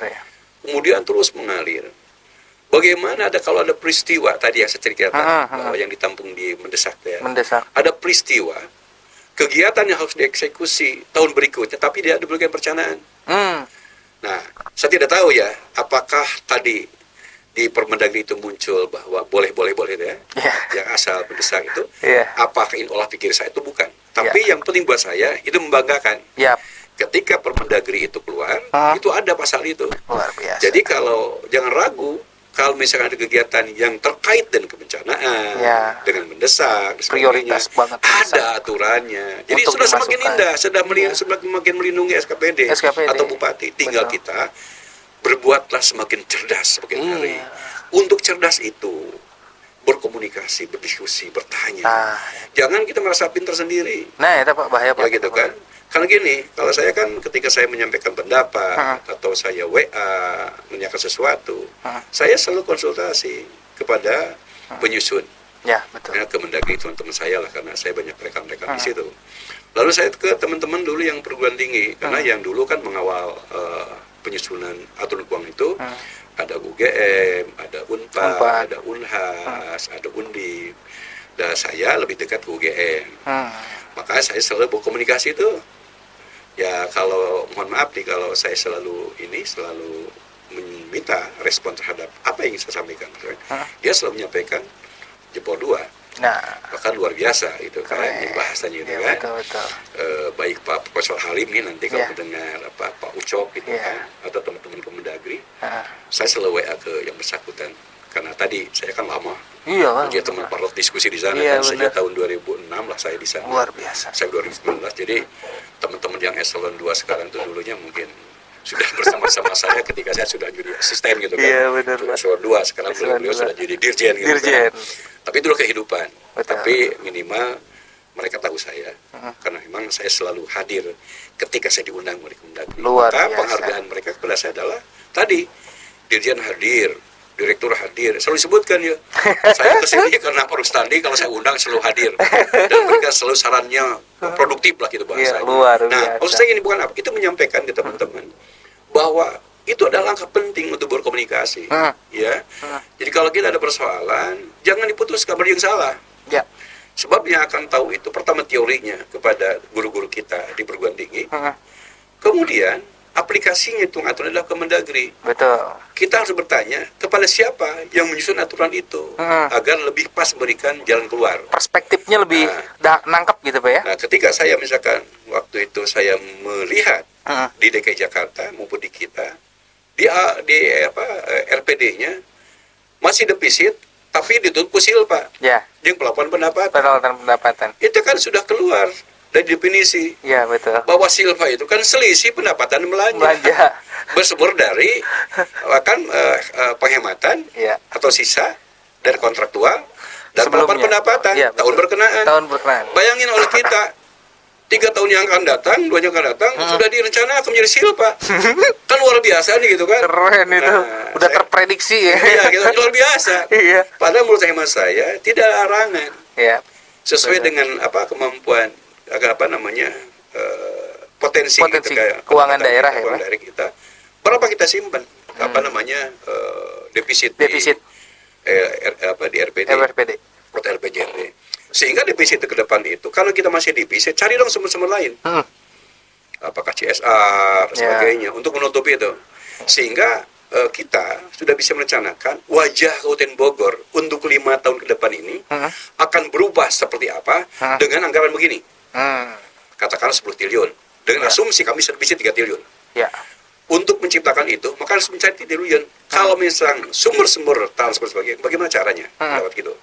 Speaker 1: ya. Kemudian terus mengalir. Bagaimana kalau ada peristiwa tadi yang saya ceritakan bahwa yang ditampung di mendesak ya. Ada peristiwa kegiatan yang harus dieksekusi tahun berikutnya tapi dia diberikan perencanaan. Nah, saya tidak tahu ya apakah tadi di Permendagri itu muncul bahwa boleh ya. Yang asal mendesak itu apakah ini olah pikir saya itu bukan. Tapi yang penting buat saya itu membanggakan. ketika Permendagri itu keluar, itu ada pasal itu.
Speaker 2: Luar biasa.
Speaker 1: Jadi kalau jangan ragu, kalau misalkan ada kegiatan yang terkait dengan kebencanaan, dengan mendesak,
Speaker 2: prioritas banget,
Speaker 1: ada aturannya. Jadi sudah semakin indah, semakin melindungi SKPD atau bupati. Tinggal kita berbuatlah semakin cerdas semakin hari. Untuk cerdas itu berkomunikasi, berdiskusi, bertanya. Jangan kita merasa pintar sendiri.
Speaker 2: Nah, itu Pak, bahaya Pak.
Speaker 1: Ya gitu kan. Karena gini, kalau saya kan ketika saya menyampaikan pendapat atau saya WA menyampaikan sesuatu, saya selalu konsultasi kepada penyusun.
Speaker 2: Ya, betul.
Speaker 1: Ya, Kemendagri teman-teman saya lah, karena saya banyak rekan-rekan di situ. Lalu saya ke teman-teman dulu yang perguruan tinggi, karena yang dulu kan mengawal penyusunan aturan keuangan itu ada UGM, ada Unpad, ada Unhas, ada Undip. Dan saya lebih dekat ke UGM. Makanya saya selalu berkomunikasi itu. Ya kalau mohon maaf nih kalau saya selalu meminta respon terhadap apa yang saya sampaikan. Dia selalu menyampaikan jempol 2. Bahkan luar biasa itu karena bahasanya itu kan.
Speaker 2: Betul.
Speaker 1: Baik Pak Profesor Halim nih nanti kalau mendengar Pak Ucok gitu kan atau teman-teman Kemendagri, saya selalu WA ke yang bersangkutan. Karena tadi saya kan lama punya teman parlot diskusi di sana kan sejak tahun 2006 lah saya di sana.
Speaker 2: Luar biasa.
Speaker 1: Saya 2019. Jadi teman-teman yang eselon 2 sekarang itu dulunya mungkin sudah bersama-sama saya ketika saya sudah jadi asisten gitu kan.
Speaker 2: Iya benar.
Speaker 1: Eselon 2 sekarang beliau sudah jadi dirjen gitu kan. Tapi itu kehidupan. Tapi minimal mereka tahu saya karena memang saya selalu hadir ketika saya diundang oleh Kemendagri. Maka penghargaan mereka kepada saya adalah tadi dirjen hadir, direktur hadir, selalu disebutkan ya. Saya kesini karena Pak Rustandi kalau saya undang selalu hadir dan mereka selalu sarannya produktif lah gitu bahasanya. Nah, maksud saya ini bukan apa, itu menyampaikan ke teman-teman bahwa itu adalah langkah penting untuk berkomunikasi, ya. Jadi kalau kita ada persoalan, jangan diputuskan berdiri yang salah.
Speaker 2: Ya.
Speaker 1: Sebab yang akan tahu itu pertama teorinya kepada guru-guru kita di perguruan tinggi, kemudian aplikasinya itu aturan adalah Kemendagri.
Speaker 2: Betul.
Speaker 1: Kita harus bertanya kepada siapa yang menyusun aturan itu agar lebih pas memberikan jalan keluar.
Speaker 2: Perspektifnya lebih nangkep gitu Pak ya.
Speaker 1: Nah, ketika saya misalkan waktu itu saya melihat di DKI Jakarta maupun di kita di RPD-nya masih defisit tapi ditutup kusil Pak.
Speaker 2: Ya.
Speaker 1: Yang pelaporan pendapatan.
Speaker 2: Pendapatan.
Speaker 1: Itu kan sudah keluar dari definisi.
Speaker 2: Ya betul.
Speaker 1: Bahwa silva itu kan selisih pendapatan belanja. Bersumber dari penghematan atau sisa dari kontraktual dan pelaporan pendapatan tahun berkenaan. Bayangin oleh kita 3 tahun yang akan datang, 2 yang akan datang sudah direncanakan menjadi silva. Kan luar biasa nih gitu kan.
Speaker 2: Keren itu. Udah terprediksi ya.
Speaker 1: Iya, gitu, luar biasa. Padahal menurut hemat saya tidak ada larangan. Sesuai dengan kemampuan potensi
Speaker 2: keuangan daerah ya,
Speaker 1: keuangan daerah kita. Berapa kita simpan? Defisit. Di RPD. Atau RPJMD. Sehingga defisit ke depan itu kalau kita masih defisit, cari dong sumber-sumber lain. Apakah CSR dan sebagainya untuk menutupi itu. Sehingga kita sudah bisa merencanakan wajah Kabupaten Bogor untuk 5 tahun ke depan ini akan berubah seperti apa dengan anggaran begini. Katakanlah 10 triliun. Dengan asumsi kami defisit 3 triliun. Untuk menciptakan itu, maka harus mencari triliun. Kalau misalnya sumber-sumber transport sebagainya, bagaimana caranya? Lewat gitu.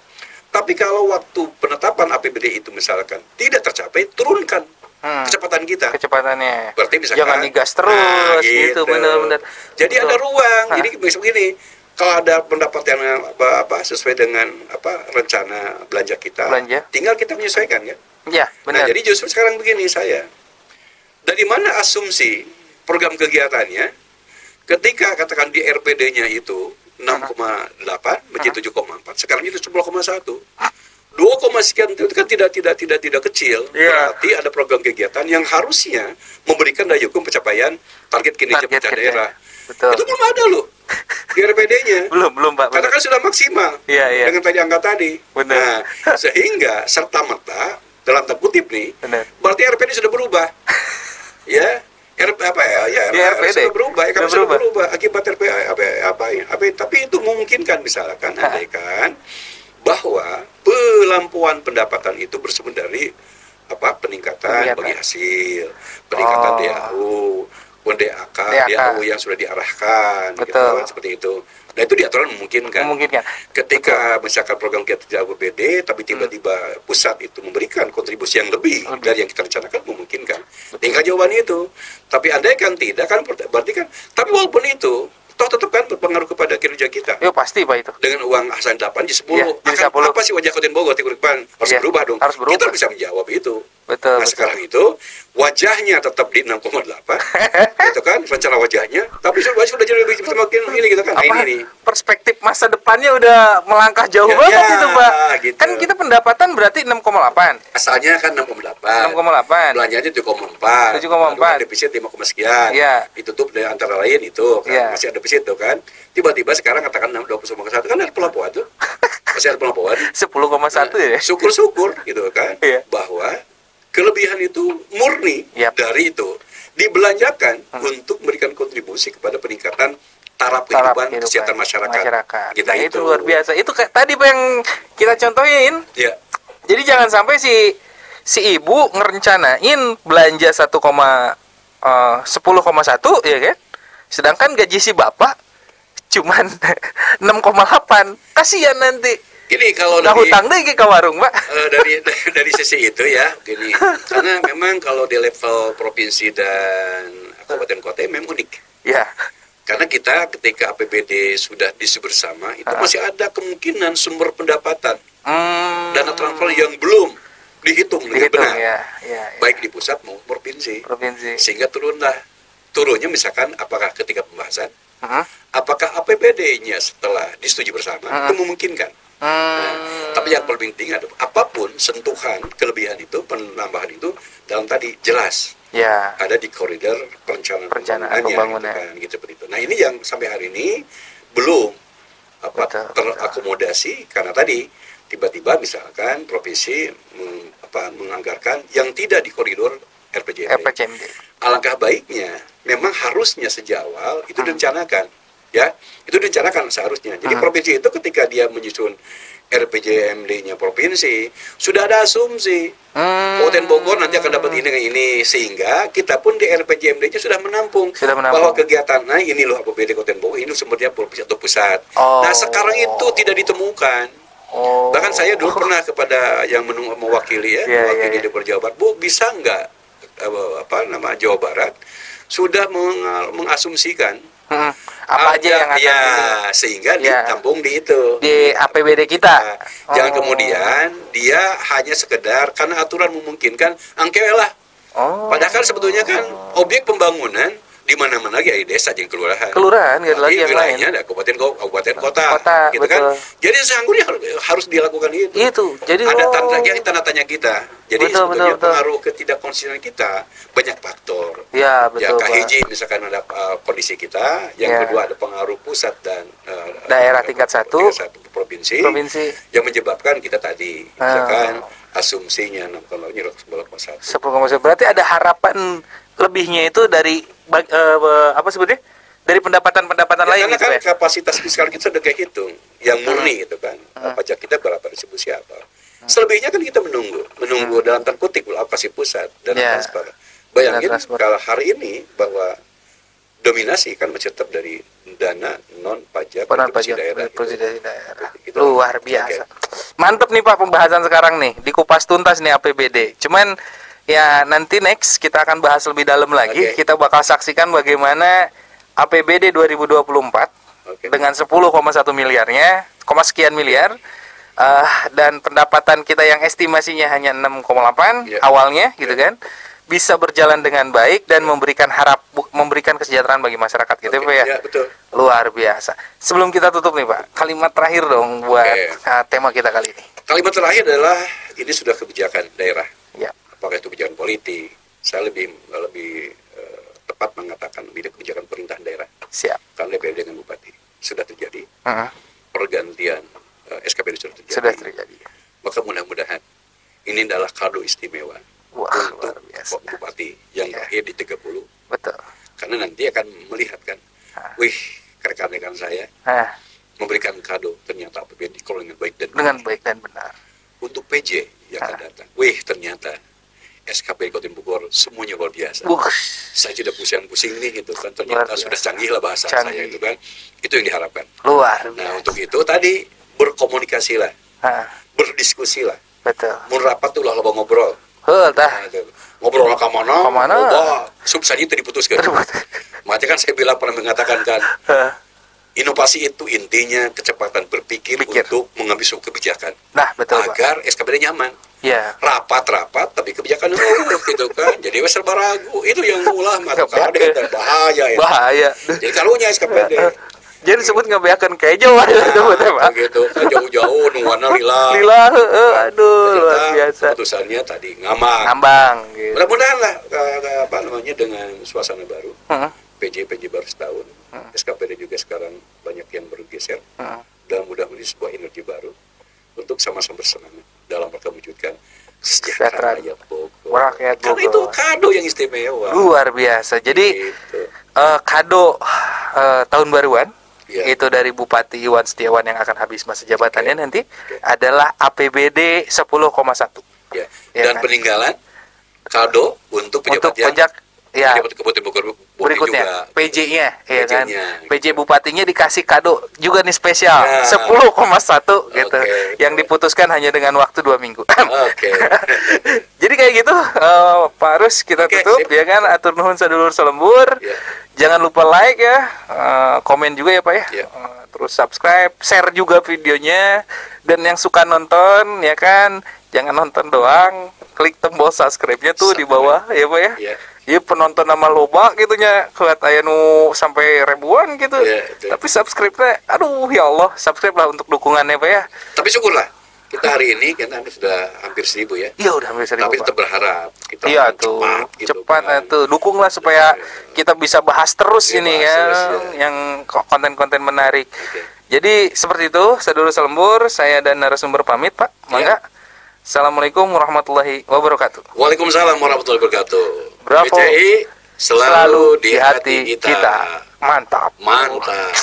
Speaker 1: Tapi kalau waktu penetapan APBD itu misalkan tidak tercapai, turunkan kecepatan kita.
Speaker 2: Kecepatannya.
Speaker 1: Berarti misalkan
Speaker 2: jangan digas terus gitu benar-benar.
Speaker 1: Jadi ada ruang. Jadi begini, kalau ada pendapatan yang sesuai dengan rencana belanja kita, tinggal kita menyesuaikan ya. Ya, benar. Nah, jadi justru sekarang begini saya. Dari mana asumsi program kegiatannya ketika katakan di RPD-nya itu 6,8 menjadi 7,4, sekarang itu 10,1. 2, sekian itu kan tidak kecil. Berarti ada program kegiatan yang harusnya memberikan daya dukung pencapaian target kinerja pemerintah daerah.
Speaker 2: Betul.
Speaker 1: Itu belum ada loh di RPD-nya.
Speaker 2: belum Pak.
Speaker 1: Karena kan sudah maksimal. Dengan tadi angka tadi.
Speaker 2: Benar.
Speaker 1: Nah, sehingga serta-merta dalam tanda kutip nih, berarti RPD sudah berubah. RPD sudah berubah, kami sudah berubah akibat tapi itu memungkinkan misalkan andaikan bahwa pelampuan pendapatan itu bersumber dari peningkatan bagi hasil, peningkatan DAU, DAK yang sudah diarahkan, gitu, seperti itu. Nah itu di aturan memungkinkan. Ketika misalkan program kita tidak APBD, tapi tiba-tiba pusat itu memberikan kontribusi yang lebih dari yang kita rencanakan, memungkinkan. Tinggal jawabannya itu. Tapi andai kan tidak, kan berarti kan. Tapi walaupun itu, toh tetap kan berpengaruh kepada kinerja kita.
Speaker 2: Ya pasti Pak itu.
Speaker 1: Dengan uang hasan 8 jadi 10,
Speaker 2: ya,
Speaker 1: apa sih wajah Kabupaten Bogor di depan? Harus berubah dong. Kita bisa menjawab itu.
Speaker 2: Betul.
Speaker 1: Sekarang itu wajahnya tetap di 6,8, gitu kan, rencana wajahnya, tapi sudah jadi lebih semakin ini gitu kan. Ini
Speaker 2: perspektif masa depannya udah melangkah jauh banget itu Pak. Gitu. Kan kita pendapatan berarti 6,8.
Speaker 1: Asalnya kan 6,8. Belanjanya 7,4. Defisit 5, sekian. Ditutup dari antara lain itu kan masih ada defisit tuh kan. Tiba-tiba sekarang katakan 20,1 kan ada pelaporan tuh. Masih ada pelaporan.
Speaker 2: 10,1 ya.
Speaker 1: Syukur-syukur gitu kan bahwa kelebihan itu murni dari itu dibelanjakan untuk memberikan kontribusi kepada peningkatan taraf kehidupan kesehatan masyarakat.
Speaker 2: Nah, itu luar biasa. Itu kayak tadi Pak yang kita contohin. Jadi jangan sampai si ibu ngerencanain belanja 10,1 ya kan. Sedangkan gaji si bapak cuman 6,8. Kasihan nanti.
Speaker 1: Gini kalau
Speaker 2: hutang deh ke warung Pak.
Speaker 1: Dari sisi itu ya, gini. Karena memang kalau di level provinsi dan kabupaten kota memang unik.
Speaker 2: Ya.
Speaker 1: Karena kita ketika APBD sudah diisi bersama, itu masih ada kemungkinan sumber pendapatan, dana transfer yang belum dihitung dengan benar, baik di pusat maupun provinsi. Sehingga turunnya misalkan apakah ketika pembahasan, apakah APBD-nya setelah disetujui bersama itu memungkinkan. Tapi yang paling penting adalah apapun sentuhan kelebihan itu, penambahan itu dalam tadi jelas ada di koridor perencanaan pembangunan gitu, seperti itu. Nah ini yang sampai hari ini belum terakomodasi karena tadi tiba-tiba misalkan provinsi menganggarkan yang tidak di koridor RPJMD. Alangkah baiknya memang harusnya sejak awal itu direncanakan. Itu direncanakan seharusnya. Jadi provinsi itu ketika dia menyusun RPJMD-nya provinsi sudah ada asumsi Kabupaten Bogor nanti akan dapat ini sehingga kita pun di RPJMD-nya sudah menampung bahwa kegiatan ini loh APBD Kabupaten Bogor ini sumbernya provinsi atau pusat. Nah sekarang itu tidak ditemukan. Bahkan saya dulu pernah kepada yang mewakili di Jawa Barat, Bu bisa nggak Jawa Barat sudah mengasumsikan
Speaker 2: apa aja yang akan
Speaker 1: sehingga ditampung di itu
Speaker 2: di APBD kita.
Speaker 1: Jangan kemudian dia hanya sekedar karena aturan memungkinkan angkelah. Padahal sebetulnya kan objek pembangunan di mana-mana lagi ada desa dan kelurahan
Speaker 2: gitu lagi yang
Speaker 1: wilayahnya ada kabupaten kota gitu kan. Jadi sesungguhnya harus dilakukan itu.
Speaker 2: Jadi
Speaker 1: ada tanda tanya kita. Jadi sebetulnya pengaruh ketidakkonsistenan kita banyak faktor. KHJ misalkan ada kondisi kita, yang kedua ada pengaruh pusat dan
Speaker 2: daerah tingkat satu
Speaker 1: provinsi yang menyebabkan kita tadi misalkan asumsinya 10,1.
Speaker 2: Berarti ada harapan lebihnya itu dari sebetulnya dari pendapatan lain
Speaker 1: karena kan kapasitas fiskal kita sudah kehitung yang murni itu kan pajak kita berapa distribusi apa. Selebihnya kan kita menunggu dalam tanda kutip alokasi pusat dan transfer. Bayangin kalau hari ini bahwa dominasi kan masih tetap dari dana non pajak daerah. Gitu.
Speaker 2: Luar biasa. Mantep nih Pak pembahasan sekarang nih, dikupas tuntas nih APBD. Cuman ya nanti next kita akan bahas lebih dalam lagi. Kita bakal saksikan bagaimana APBD 2024 dengan 10,1 miliarnya, sekian miliar, dan pendapatan kita yang estimasinya hanya 6,8 awalnya gitu kan, bisa berjalan dengan baik dan memberikan kesejahteraan bagi masyarakat gitu Pak ya.
Speaker 1: Betul.
Speaker 2: Luar biasa. Sebelum kita tutup nih Pak, kalimat terakhir dong buat tema kita kali ini.
Speaker 1: Kalimat terakhir adalah ini sudah kebijakan daerah. Apakah itu kebijakan politik? Saya lebih tepat mengatakan ini kebijakan pemerintahan daerah. Karena DPRD dengan bupati sudah terjadi. Pergantian SKPD sudah terjadi. Maka mudah-mudahan ini adalah kado istimewa untuk bupati yang terakhir di 30.
Speaker 2: Betul.
Speaker 1: Karena nanti akan melihat kan, rekan-rekan saya memberikan kado ternyata APBD dikelola dengan baik dan benar.
Speaker 2: Untuk
Speaker 1: PJ yang akan datang, ternyata biasa. Saya tidak pusing-pusing nih gitu kan, ternyata sudah canggih lah bahasa saya itu kan. Itu yang diharapkan.
Speaker 2: Luar.
Speaker 1: Nah, untuk itu tadi berkomunikasilah, berdiskusilah.
Speaker 2: Betul.
Speaker 1: Mun rapat tuh lah loba ngobrol. Ngobrol ke mana? Loba substansi itu diputuskan. Makanya kan saya bilang pernah mengatakan kan, inovasi itu intinya kecepatan berpikir untuk mengambil suatu kebijakan.
Speaker 2: Nah, betul,
Speaker 1: agar SKPD nyaman.
Speaker 2: Ya.
Speaker 1: Rapat tapi kebijakan urut gitu kan. Jadi wes serba ragu. Itu yang ulah mata kade dan bahaya ya.
Speaker 2: Bahaya.
Speaker 1: Jadi karunya SKPD.
Speaker 2: Jadi disebut ngabeakeun kejo
Speaker 1: nah, gitu kan jauh-jauh nu warna lila.
Speaker 2: Aduh, luar biasa.
Speaker 1: Keputusannya tadi ngambang gitu. Mudah-mudahan lah apa namanya dengan suasana baru. PJ baru setahun. SKPD juga sekarang banyak yang bergeser. Dan mudah-mudahan sebuah energi baru untuk sama-sama bersemangat dalam rangka mewujudkan kesejahteraan rakyat Bogor. Karena itu kado yang istimewa.
Speaker 2: Luar biasa. Jadi gitu. Kado tahun baruan itu dari Bupati Iwan Setiawan yang akan habis masa jabatannya nanti adalah APBD 10,1.
Speaker 1: Ya. Dan kan? Peninggalan kado untuk pejabat Kabupaten Bogor
Speaker 2: berikutnya
Speaker 1: juga,
Speaker 2: PJ-nya ya kan. PJ bupatinya dikasih kado juga nih spesial 10,1 gitu. Yang diputuskan hanya dengan waktu 2 minggu. Jadi kayak gitu Pak Rus kita tutup ya kan, atur nuhun sadulur salembur. Jangan lupa like ya, komen juga ya Pak ya. Terus subscribe, share juga videonya, dan yang suka nonton ya kan, jangan nonton doang, klik tombol subscribe-nya tuh di bawah ya Pak ya. Iya penonton nama loba gitunya kuat aya nu sampai ribuan gitu. Tapi subscribe-nya aduh ya Allah, subscribe lah untuk dukungannya Pak ya.
Speaker 1: Tapi syukurlah kita hari ini kan sudah hampir 1.000 ya.
Speaker 2: Iya udah hampir 1.000.
Speaker 1: Tapi tetap berharap kita
Speaker 2: cepat gitu. Dukunglah supaya kita bisa bahas terus ini yang konten-konten menarik. Jadi seperti itu, sadulur salembur, saya dan narasumber pamit Pak. Mangga. Assalamualaikum warahmatullahi wabarakatuh.
Speaker 1: Waalaikumsalam warahmatullahi wabarakatuh.
Speaker 2: Bravo.
Speaker 1: BCI selalu di hati kita.
Speaker 2: Mantap.
Speaker 1: Mantap.